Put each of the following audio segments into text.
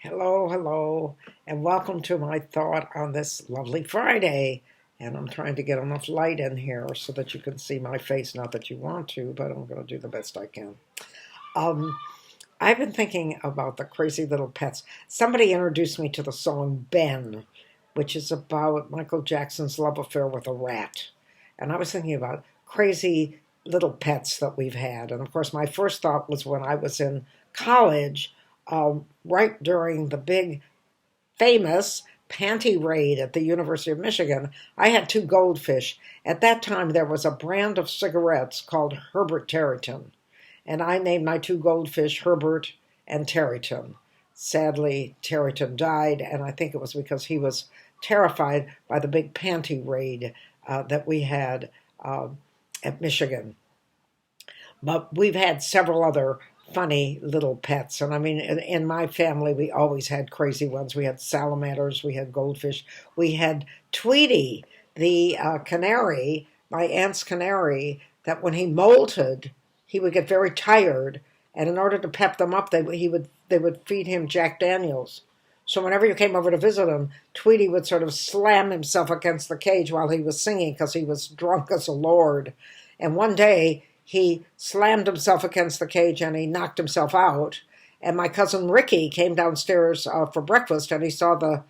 Hello, hello, and welcome to my thought on this lovely Friday. And I'm trying to get enough light in here so that you can see my face. Not that you want to, but I'm going to do the best I can. Um, I've been thinking about the crazy little pets. Somebody introduced me to the song Ben, which is about Michael Jackson's love affair with a rat. And I was thinking about crazy little pets that we've had. And of course, my first thought was when I was in college, right during the big famous panty raid at the University of Michigan, I had two goldfish. At that time, there was a brand of cigarettes called Herbert Tareyton, and I named my two goldfish Herbert and Tareyton. Sadly, Tareyton died, and I think it was because he was terrified by the big panty raid that we had uh, at Michigan. But we've had several other funny little pets. And I mean, in my family, we always had crazy ones. We had salamanders, we had goldfish, we had Tweety, the canary, my aunt's canary, that when he molted, he would get very tired. And in order to pep them up, they would feed him Jack Daniels. So whenever you came over to visit him, Tweety would sort of slam himself against the cage while he was singing because he was drunk as a lord. And one day he slammed himself against the cage and he knocked himself out. And my cousin Ricky came downstairs for breakfast and he saw the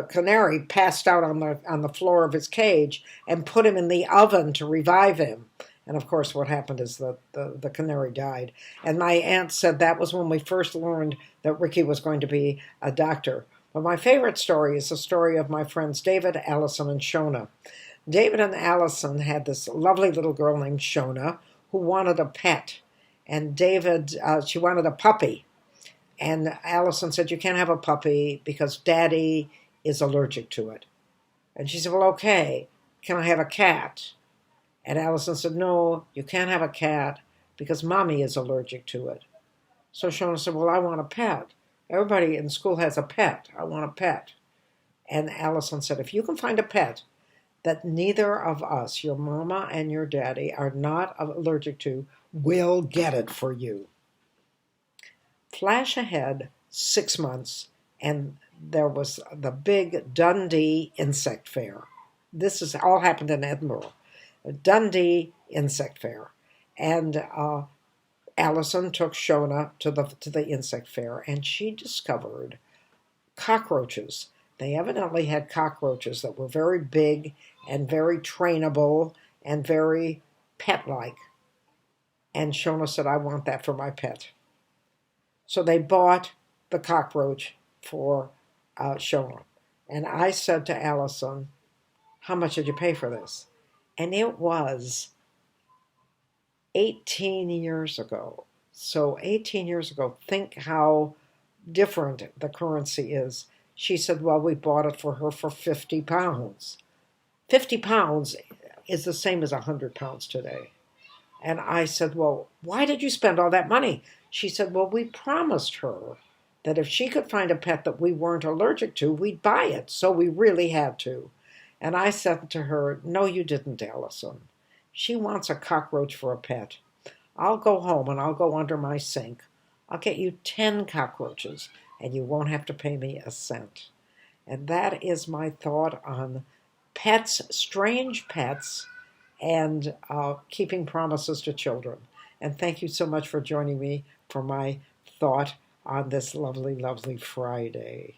canary passed out on the floor of his cage and put him in the oven to revive him. And of course, what happened is that the canary died. And my aunt said that was when we first learned that Ricky was going to be a doctor. But my favorite story is the story of my friends David, Allison, and Shona. David and Allison had this lovely little girl named Shona who wanted a pet. And David, she wanted a puppy. And Allison said, "You can't have a puppy because Daddy is allergic to it." And she said, "Well, okay, can I have a cat?" And Allison said, "No, you can't have a cat because Mommy is allergic to it." So Shona said, "Well, I want a pet. Everybody in school has a pet. I want a pet." And Allison said, "If you can find a pet that neither of us, your mama and your daddy, are not allergic to, we'll get it for you." Flash ahead 6 months, and there was the big Dundee Insect Fair. This is all happened in Edinburgh. Dundee Insect Fair. And Allison took Shona to the insect fair, and she discovered cockroaches. They evidently had cockroaches that were very big and very trainable and very pet-like. And Shona said, "I want that for my pet." So they bought the cockroach for Shona. And I said to Allison, "How much did you pay for this?" And it was 18 years ago. So 18 years ago, think how different the currency is. She said, "Well, we bought it for her for 50 pounds. 50 pounds is the same as 100 pounds today." And I said, "Well, why did you spend all that money?" She said, "Well, we promised her that if she could find a pet that we weren't allergic to, we'd buy it. So we really had to." And I said to her, "No, you didn't, Allison. She wants a cockroach for a pet. I'll go home and I'll go under my sink. I'll get you 10 cockroaches and you won't have to pay me a cent." And that is my thought on pets, strange pets, and keeping promises to children. And thank you so much for joining me for my thought on this lovely, lovely Friday.